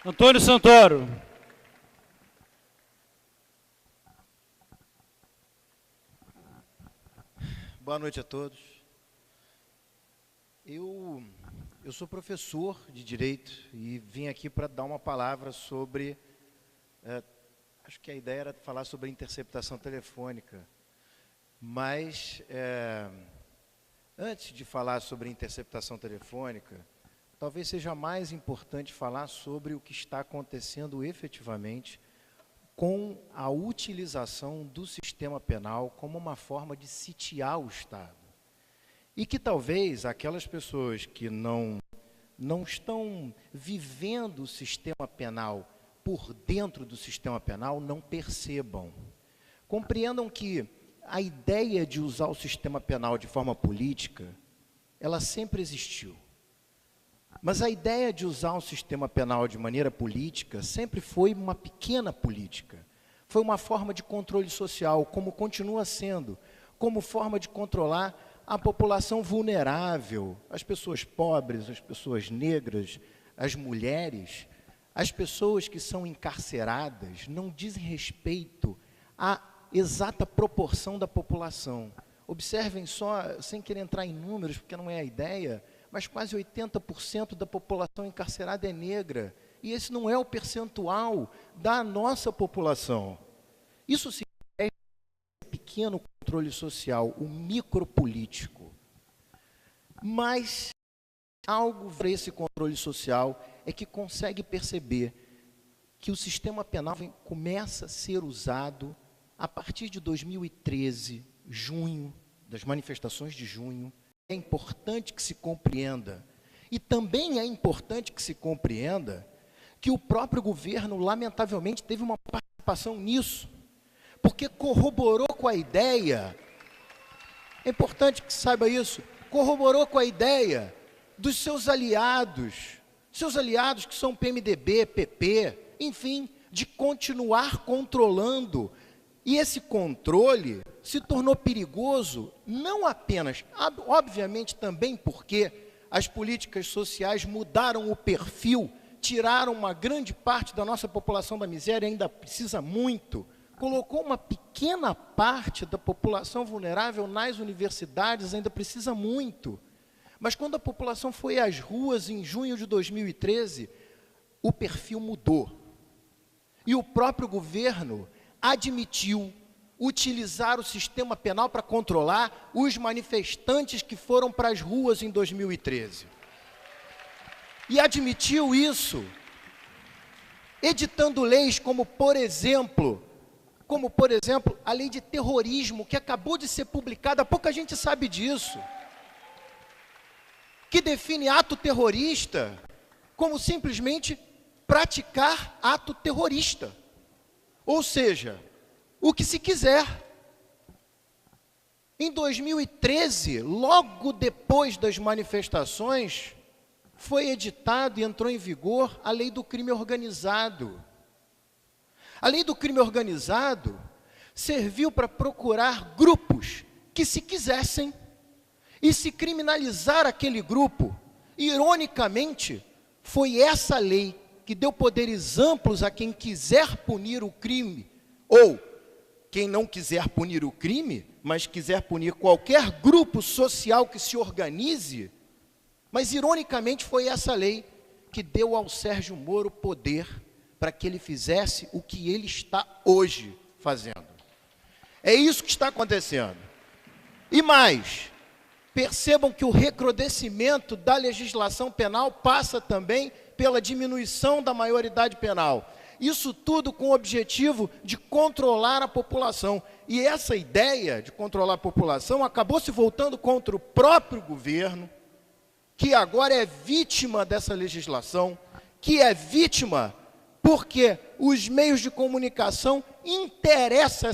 Antônio Santoro. Boa noite a todos. Eu sou professor de Direito e vim aqui para dar uma palavra sobre... acho que a ideia era falar sobre a interceptação telefônica, mas antes de falar sobre a interceptação telefônica, talvez seja mais importante falar sobre o que está acontecendo efetivamente com a utilização do sistema penal como uma forma de sitiar o Estado. E que talvez aquelas pessoas que não estão vivendo o sistema penal por dentro do sistema penal não percebam. Compreendam que a ideia de usar o sistema penal de forma política, ela sempre existiu. Mas a ideia de usar um sistema penal de maneira política sempre foi uma pequena política. Foi uma forma de controle social, como continua sendo, como forma de controlar a população vulnerável, as pessoas pobres, as pessoas negras, as mulheres, as pessoas que são encarceradas, não dizem respeito à exata proporção da população. Observem só, sem querer entrar em números, porque não é a ideia, mas quase 80% da população encarcerada é negra. E esse não é o percentual da nossa população. Isso se refere ao pequeno controle social, o micropolítico. Mas algo para esse controle social é que consegue perceber que o sistema penal começa a ser usado a partir de 2013, junho, das manifestações de junho. É importante que se compreenda, e também é importante que se compreenda, que o próprio governo, lamentavelmente, teve uma participação nisso, porque corroborou com a ideia, é importante que se saiba isso, corroborou com a ideia dos seus aliados que são PMDB, PP, enfim, de continuar controlando. E esse controle se tornou perigoso, não apenas, obviamente também porque as políticas sociais mudaram o perfil, tiraram uma grande parte da nossa população da miséria, ainda precisa muito, colocou uma pequena parte da população vulnerável nas universidades, ainda precisa muito. Mas quando a população foi às ruas em junho de 2013, o perfil mudou. E o próprio governo admitiu utilizar o sistema penal para controlar os manifestantes que foram para as ruas em 2013. E admitiu isso, editando leis como, por exemplo, a lei de terrorismo, que acabou de ser publicada, pouca gente sabe disso, que define ato terrorista como simplesmente praticar ato terrorista. Ou seja, o que se quiser. Em 2013, logo depois das manifestações, foi editado e entrou em vigor a Lei do Crime Organizado. A Lei do Crime Organizado serviu para procurar grupos que, se quisessem, e se criminalizar aquele grupo. Ironicamente, foi essa lei que deu poderes amplos a quem quiser punir o crime, ou quem não quiser punir o crime, mas quiser punir qualquer grupo social que se organize. Mas, ironicamente, foi essa lei que deu ao Sérgio Moro poder para que ele fizesse o que ele está hoje fazendo. É isso que está acontecendo. E mais, percebam que o recrudescimento da legislação penal passa também pela diminuição da maioridade penal. Isso tudo com o objetivo de controlar a população. E essa ideia de controlar a população acabou se voltando contra o próprio governo, que agora é vítima dessa legislação, que é vítima porque os meios de comunicação interessam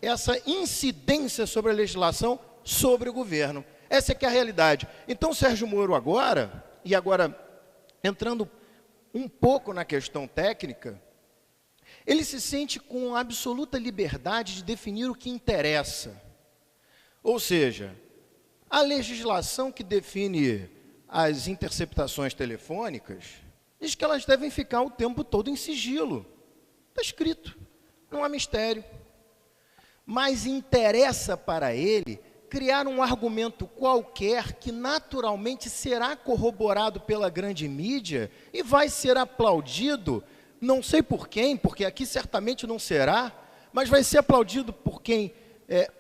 essa incidência sobre a legislação sobre o governo. Essa é que é a realidade. Então, Sérgio Moro agora entrando um pouco na questão técnica, ele se sente com absoluta liberdade de definir o que interessa. Ou seja, a legislação que define as interceptações telefônicas, diz que elas devem ficar o tempo todo em sigilo. Está escrito, não há mistério. Mas interessa para ele criar um argumento qualquer que naturalmente será corroborado pela grande mídia e vai ser aplaudido, não sei por quem, porque aqui certamente não será, mas vai ser aplaudido por quem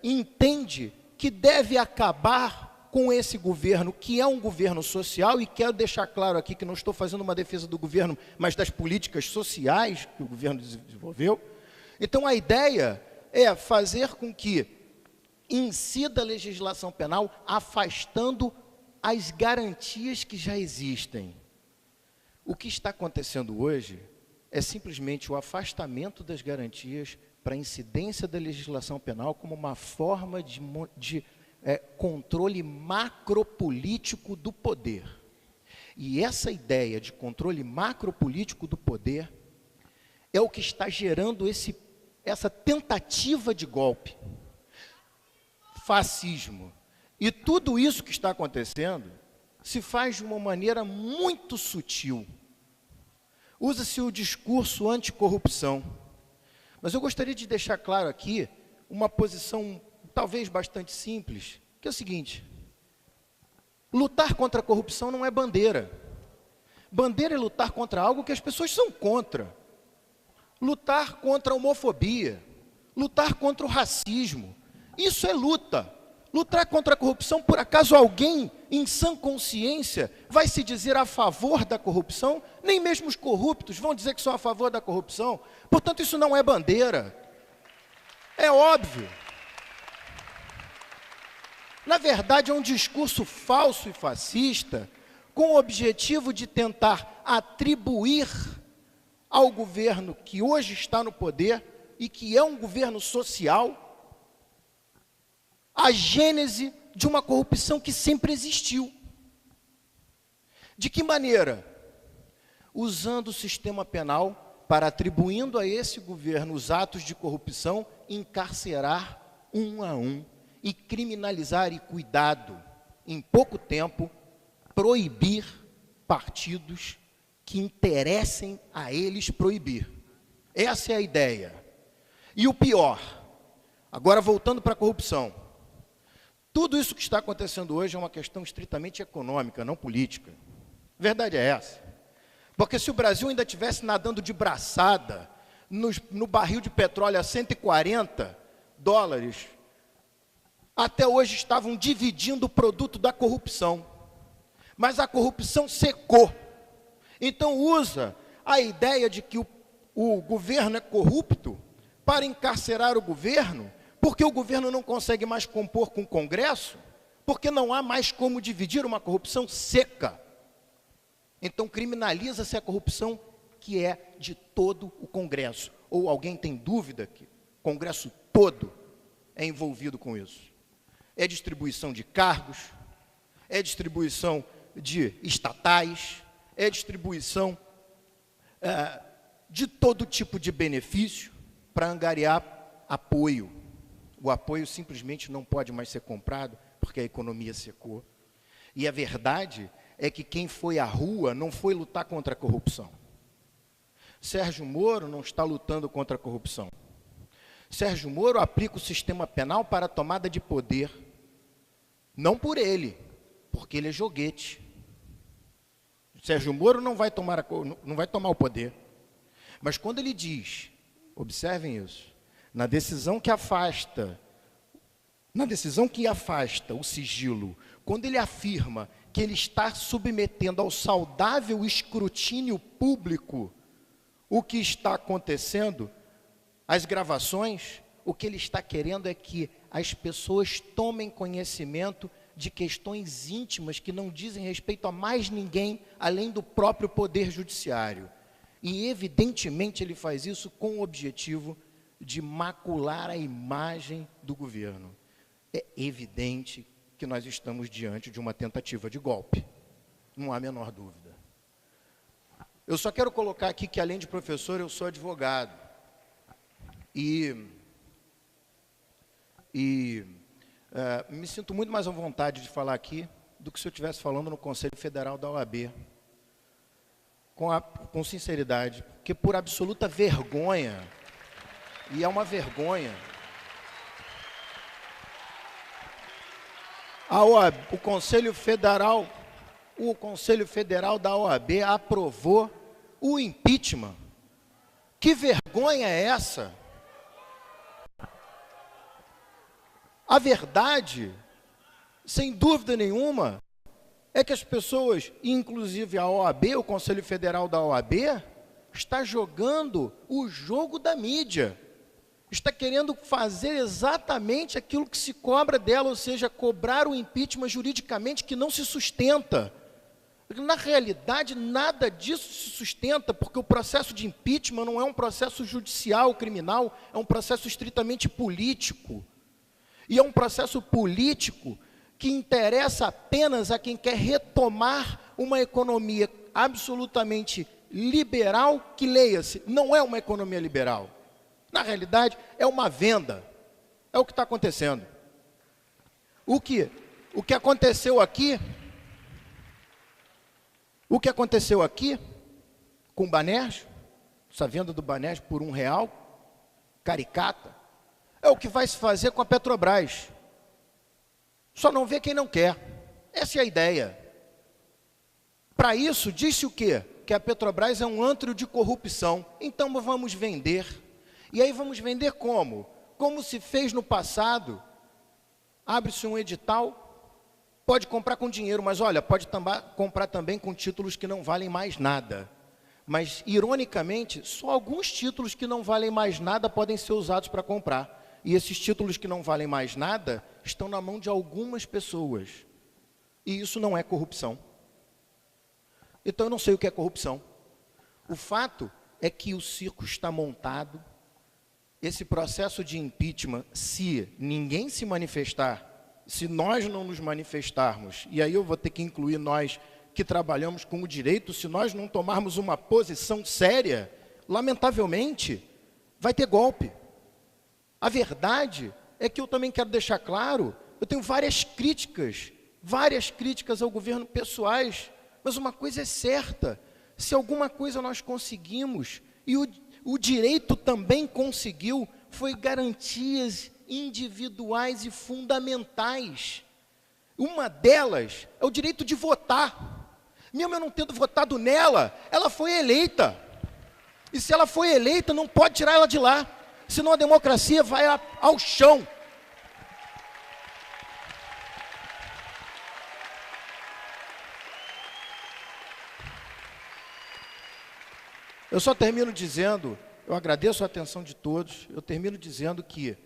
entende que deve acabar com esse governo, que é um governo social, e quero deixar claro aqui que não estou fazendo uma defesa do governo, mas das políticas sociais que o governo desenvolveu. Então a ideia é fazer com que incida a legislação penal afastando as garantias que já existem. O que está acontecendo hoje é simplesmente o afastamento das garantias para a incidência da legislação penal como uma forma de controle macropolítico do poder. E essa ideia de controle macropolítico do poder é o que está gerando essa tentativa de golpe, fascismo. E tudo isso que está acontecendo se faz de uma maneira muito sutil. Usa-se o discurso anticorrupção. Mas eu gostaria de deixar claro aqui uma posição talvez bastante simples, que é o seguinte: lutar contra a corrupção não é bandeira. Bandeira é lutar contra algo que as pessoas são contra. Lutar contra a homofobia, lutar contra o racismo, isso é luta. Lutar contra a corrupção, por acaso alguém em sã consciência vai se dizer a favor da corrupção? Nem mesmo os corruptos vão dizer que são a favor da corrupção. Portanto, isso não é bandeira. É óbvio. Na verdade, é um discurso falso e fascista, com o objetivo de tentar atribuir ao governo que hoje está no poder e que é um governo social, a gênese de uma corrupção que sempre existiu. De que maneira? Usando o sistema penal para, atribuindo a esse governo os atos de corrupção, encarcerar um a um e criminalizar, e cuidado, em pouco tempo, proibir partidos que interessem a eles proibir. Essa é a ideia. E o pior, agora voltando para a corrupção, tudo isso que está acontecendo hoje é uma questão estritamente econômica, não política. A verdade é essa. Porque se o Brasil ainda estivesse nadando de braçada no barril de petróleo a $140, até hoje estavam dividindo o produto da corrupção. Mas a corrupção secou. Então usa a ideia de que o governo é corrupto para encarcerar o governo, porque o governo não consegue mais compor com o Congresso, porque não há mais como dividir uma corrupção seca. Então criminaliza-se a corrupção que é de todo o Congresso. Ou alguém tem dúvida que o Congresso todo é envolvido com isso? É distribuição de cargos, é distribuição de estatais, é distribuição de todo tipo de benefício para angariar apoio. O apoio simplesmente não pode mais ser comprado, porque a economia secou. E a verdade é que quem foi à rua não foi lutar contra a corrupção. Sérgio Moro não está lutando contra a corrupção. Sérgio Moro aplica o sistema penal para a tomada de poder, não por ele, porque ele é joguete. Sérgio Moro não vai tomar o poder. Mas quando ele diz, observem isso, na decisão que afasta o sigilo, quando ele afirma que ele está submetendo ao saudável escrutínio público o que está acontecendo, as gravações, o que ele está querendo é que as pessoas tomem conhecimento de questões íntimas que não dizem respeito a mais ninguém além do próprio poder judiciário. E evidentemente ele faz isso com o objetivo de macular a imagem do governo. É evidente que nós estamos diante de uma tentativa de golpe, não há a menor dúvida. Eu só quero colocar aqui que, além de professor, eu sou advogado. Me sinto muito mais à vontade de falar aqui do que se eu estivesse falando no Conselho Federal da OAB. com sinceridade, porque por absoluta vergonha, e é uma vergonha, o Conselho Federal da OAB aprovou o impeachment. Que vergonha é essa? A verdade, sem dúvida nenhuma, é que as pessoas, inclusive a OAB, o Conselho Federal da OAB, está jogando o jogo da mídia. Está querendo fazer exatamente aquilo que se cobra dela, ou seja, cobrar o impeachment juridicamente que não se sustenta. Na realidade, nada disso se sustenta, porque o processo de impeachment não é um processo judicial, criminal, é um processo estritamente político. E é um processo político que interessa apenas a quem quer retomar uma economia absolutamente liberal, que, leia-se, não é uma economia liberal. Na realidade, é uma venda. É o que está acontecendo. O que aconteceu aqui... O que aconteceu aqui com o Banerj, essa venda do Banerj por R$1, caricata, é o que vai se fazer com a Petrobras. Só não vê quem não quer. Essa é a ideia. Para isso, disse o quê? Que a Petrobras é um antro de corrupção. Então vamos vender. E aí vamos vender como? Como se fez no passado. Abre-se um edital, pode comprar com dinheiro, mas olha, pode comprar também com títulos que não valem mais nada. Mas, ironicamente, só alguns títulos que não valem mais nada podem ser usados para comprar. E esses títulos que não valem mais nada estão na mão de algumas pessoas. E isso não é corrupção. Então, eu não sei o que é corrupção. O fato é que o circo está montado. Esse processo de impeachment, se ninguém se manifestar, se nós não nos manifestarmos, e aí eu vou ter que incluir nós que trabalhamos com o direito, se nós não tomarmos uma posição séria, lamentavelmente, vai ter golpe. A verdade é que eu também quero deixar claro, eu tenho várias críticas ao governo pessoais, mas uma coisa é certa, se alguma coisa nós conseguimos, e o direito também conseguiu, foi garantias individuais e fundamentais. Uma delas é o direito de votar. Mesmo eu não tendo votado nela, ela foi eleita. E se ela foi eleita, não pode tirar ela de lá. Senão a democracia vai ao chão. Eu só termino dizendo, eu agradeço a atenção de todos, eu termino dizendo que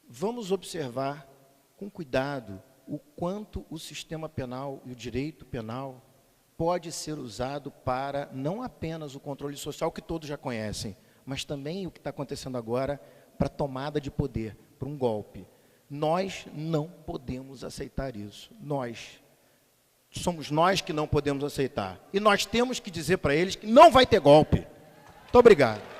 vamos observar com cuidado o quanto o sistema penal e o direito penal pode ser usado para não apenas o controle social, que todos já conhecem, mas também o que está acontecendo agora para tomada de poder, para um golpe. Nós não podemos aceitar isso. Somos nós que não podemos aceitar. E nós temos que dizer para eles que não vai ter golpe. Muito obrigado.